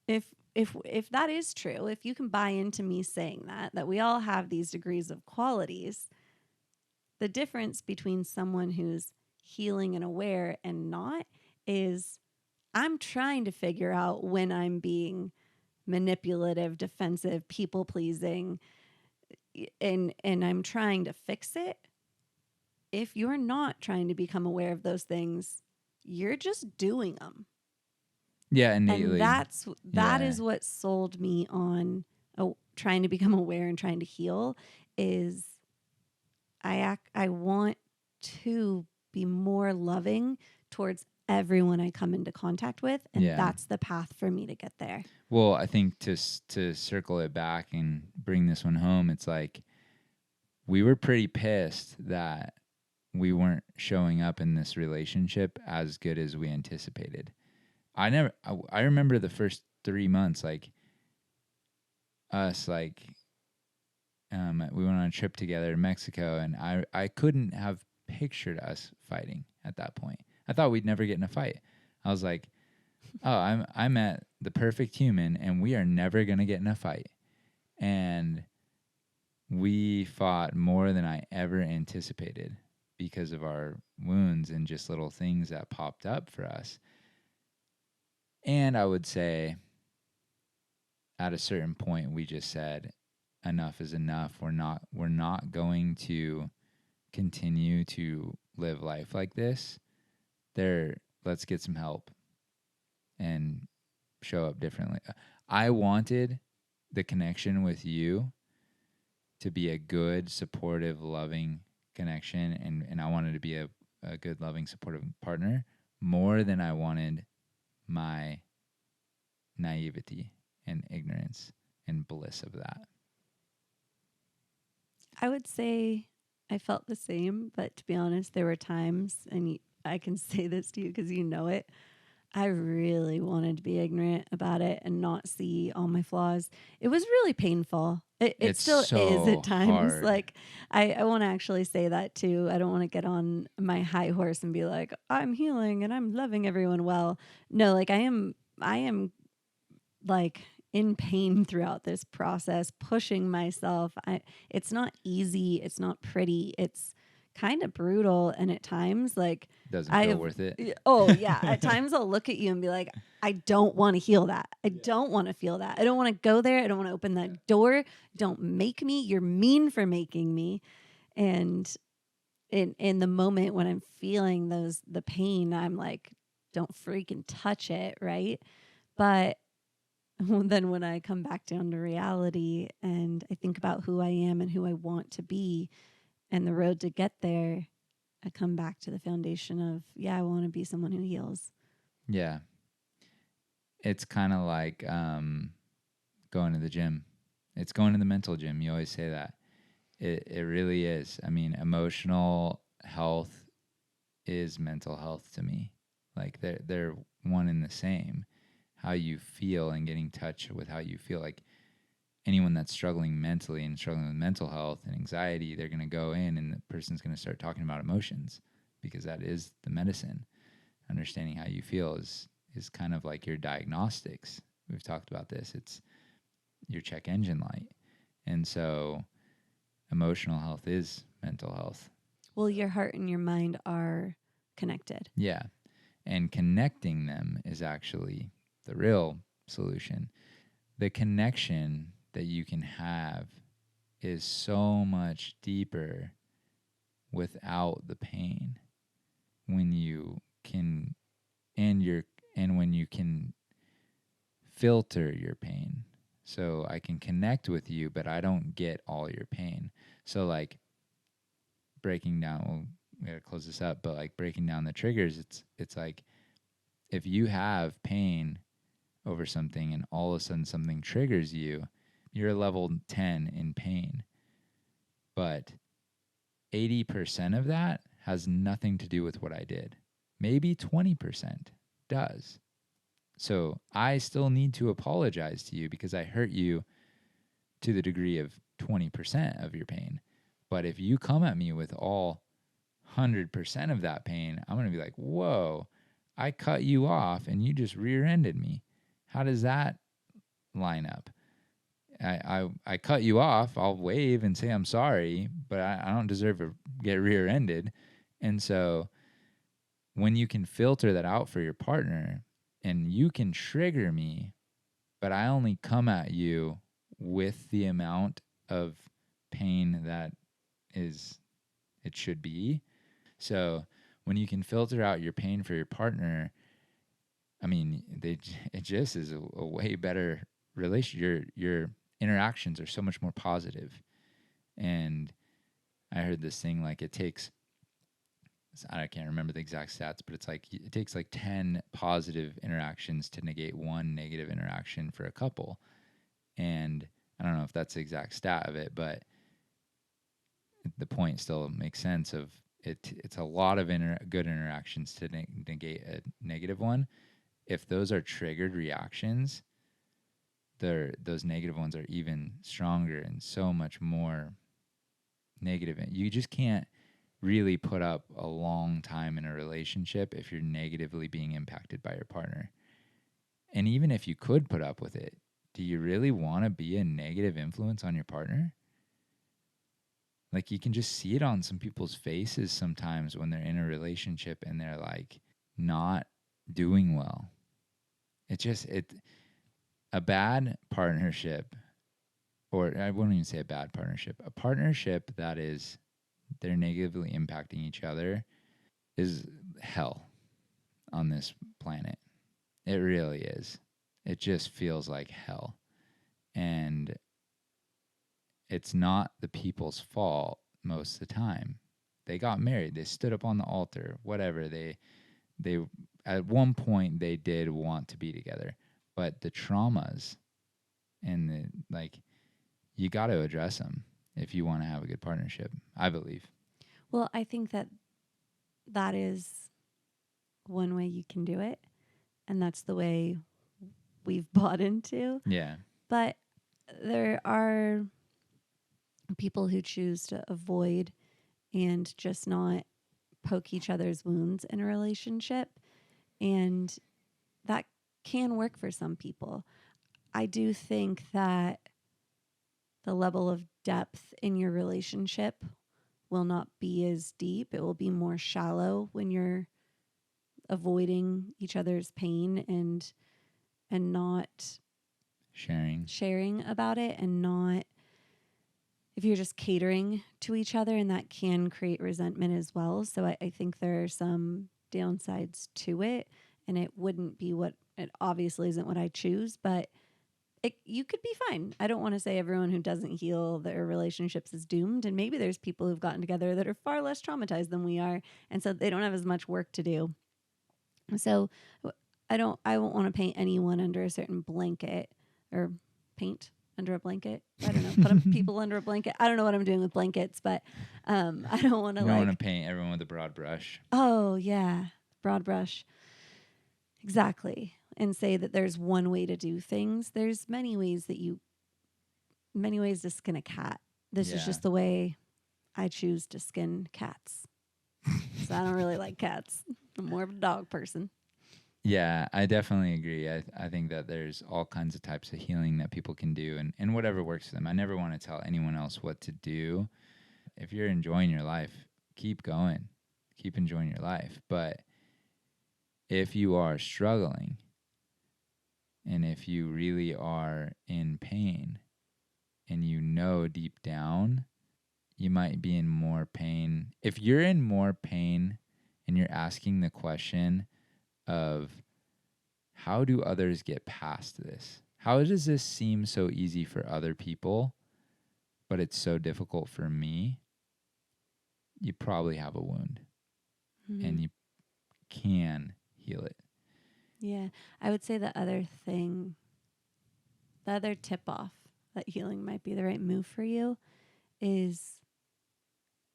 if that is true, if you can buy into me saying that we all have these degrees of qualities, the difference between someone who's healing and aware and not is I'm trying to figure out when I'm being manipulative, defensive, people pleasing, and I'm trying to fix it. If you're not trying to become aware of those things, you're just doing them. Yeah, And innately. that Yeah. is what sold me on trying to become aware and trying to heal is I want to be more loving towards everyone I come into contact with, and Yeah. that's the path for me to get there. Well, I think to circle it back and bring this one home, it's like we were pretty pissed that we weren't showing up in this relationship as good as we anticipated. I remember the first 3 months, like us, like we went on a trip together to Mexico, and I couldn't have pictured us fighting at that point. I thought we'd never get in a fight. I was like, oh, I met the perfect human, and we are never gonna get in a fight. And we fought more than I ever anticipated because of our wounds and just little things that popped up for us. And I would say at a certain point we just said enough is enough. We're not going to continue to live life like this. Let's get some help and show up differently. I wanted the connection with you to be a good, supportive, loving connection, and I wanted to be a good, loving, supportive partner more than I wanted my naivety and ignorance and bliss of that. I would say I felt the same, but to be honest, there were times, and I can say this to you because you know it. I really wanted to be ignorant about it and not see all my flaws. It was really painful. It It's still is so at times. hard. Like, I want to actually say that too. I don't want to get on my high horse and be like, I'm healing and I'm loving everyone well. No, like I am like in pain throughout this process, pushing myself. It's not easy, it's not pretty, it's kind of brutal, and at times like Doesn't I feel have worth it. oh yeah, at times I'll look at you and be like, I don't want to heal that. I don't want to feel that. I don't want to go there. I don't want to open that door. Don't make me. You're mean for making me. And in the moment when I'm feeling the pain, I'm like, don't freaking touch it, right? But then when I come back down to reality and I think about who I am and who I want to be and the road to get there, I come back to the foundation of, yeah, I want to be someone who heals. Yeah. It's kind of like going to the gym. It's going to the mental gym. You always say that. It really is. I mean, emotional health is mental health to me. Like they're one and the same. How you feel and getting in touch with how you feel. Like anyone that's struggling mentally and struggling with mental health and anxiety, they're going to go in and the person's going to start talking about emotions because that is the medicine. Understanding how you feel is kind of like your diagnostics. We've talked about this. It's your check engine light. And so emotional health is mental health. Well, your heart and your mind are connected. Yeah. And connecting them is actually the real solution. The connection that you can have is so much deeper without the pain. When you can and when you can filter your pain. So I can connect with you, but I don't get all your pain. So like breaking down, well, we gotta close this up, but like breaking down the triggers, it's like if you have pain over something and all of a sudden something triggers you, you're level 10 in pain. But 80% of that has nothing to do with what I did. Maybe 20% does. So I still need to apologize to you because I hurt you to the degree of 20% of your pain. But if you come at me with all 100% of that pain, I'm going to be like, whoa, I cut you off and you just rear ended me. How does that line up? I cut you off. I'll wave and say I'm sorry, but I don't deserve to get rear ended. And so when you can filter that out for your partner and you can trigger me, but I only come at you with the amount of pain that is it should be. So when you can filter out your pain for your partner, I mean, it just is a way better relation. Your interactions are so much more positive. And I heard this thing like it takes, I can't remember the exact stats, but it's like it takes like 10 positive interactions to negate one negative interaction for a couple. And I don't know if that's the exact stat of it, but the point still makes sense of it. It's a lot of good interactions to negate a negative one. If those are triggered reactions, those negative ones are even stronger and so much more negative. You just can't really put up a long time in a relationship if you're negatively being impacted by your partner. And even if you could put up with it, do you really want to be a negative influence on your partner? Like you can just see it on some people's faces sometimes when they're in a relationship and they're like not doing well. A bad partnership, or I wouldn't even say a bad partnership, a partnership that is they're negatively impacting each other is hell on this planet. It really is. It just feels like hell. And it's not the people's fault most of the time. They got married, they stood up on the altar, whatever. They at one point they did want to be together. But the traumas and the like you got to address them if you want to have a good partnership, I believe. Well, I think that is one way you can do it. And that's the way we've bought into. Yeah. But there are people who choose to avoid and just not poke each other's wounds in a relationship. And that can work for some people. I do think that the level of depth in your relationship will not be as deep. It will be more shallow when you're avoiding each other's pain and not sharing about it, and not if you're just catering to each other, and that can create resentment as well. So I think there are some downsides to it, and it wouldn't be it obviously isn't what I choose, but you could be fine. I don't want to say everyone who doesn't heal their relationships is doomed. And maybe there's people who've gotten together that are far less traumatized than we are. And so they don't have as much work to do. So I won't want to paint anyone under a certain blanket or paint under a blanket. I don't know. Put people under a blanket. I don't know what I'm doing with blankets, but I don't want to You don't want to paint everyone with a broad brush. Oh, yeah. Broad brush. Exactly. And say that there's one way to do things. There's many ways to skin a cat. This is just the way I choose to skin cats. So I don't really like cats. I'm more of a dog person. Yeah, I definitely agree. I think that there's all kinds of types of healing that people can do and whatever works for them. I never want to tell anyone else what to do. If you're enjoying your life, keep going. Keep enjoying your life. But if you are struggling and if you really are in pain and you know deep down you might be in more pain. If you're in more pain and you're asking the question of how do others get past this? How does this seem so easy for other people, but it's so difficult for me? You probably have a wound and you can heal it. Yeah. I would say the other thing, the other tip off that healing might be the right move for you is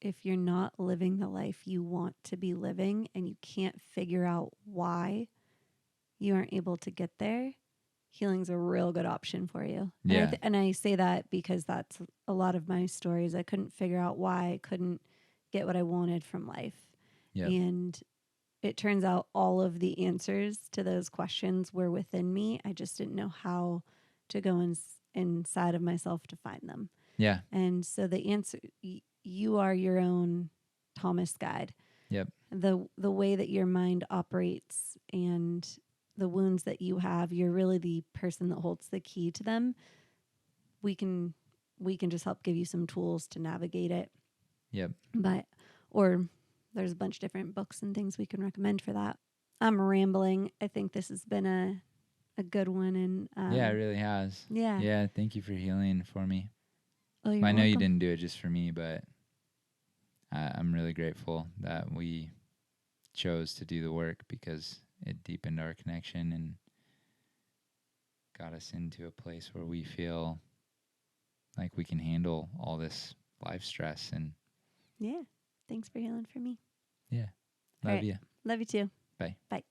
if you're not living the life you want to be living and you can't figure out why you aren't able to get there, healing's a real good option for you. Yeah. And I say that because that's a lot of my stories. I couldn't figure out why I couldn't get what I wanted from life. Yep. And it turns out all of the answers to those questions were within me. I just didn't know how to go inside of myself to find them. Yeah. And so the answer, you are your own Thomas guide. Yep. The way that your mind operates and the wounds that you have, you're really the person that holds the key to them. We can just help give you some tools to navigate it. Yep. But or there's a bunch of different books and things we can recommend for that. I'm rambling. I think this has been a good one. And Yeah, it really has. yeah. Yeah. Thank you for healing for me. Oh, you're I know you welcome. didn't do it just for me, but I'm really grateful that we chose to do the work because it deepened our connection and got us into a place where we feel like we can handle all this life stress. And Yeah. Thanks for healing for me. yeah, All love right. you. Love you too. Bye. Bye.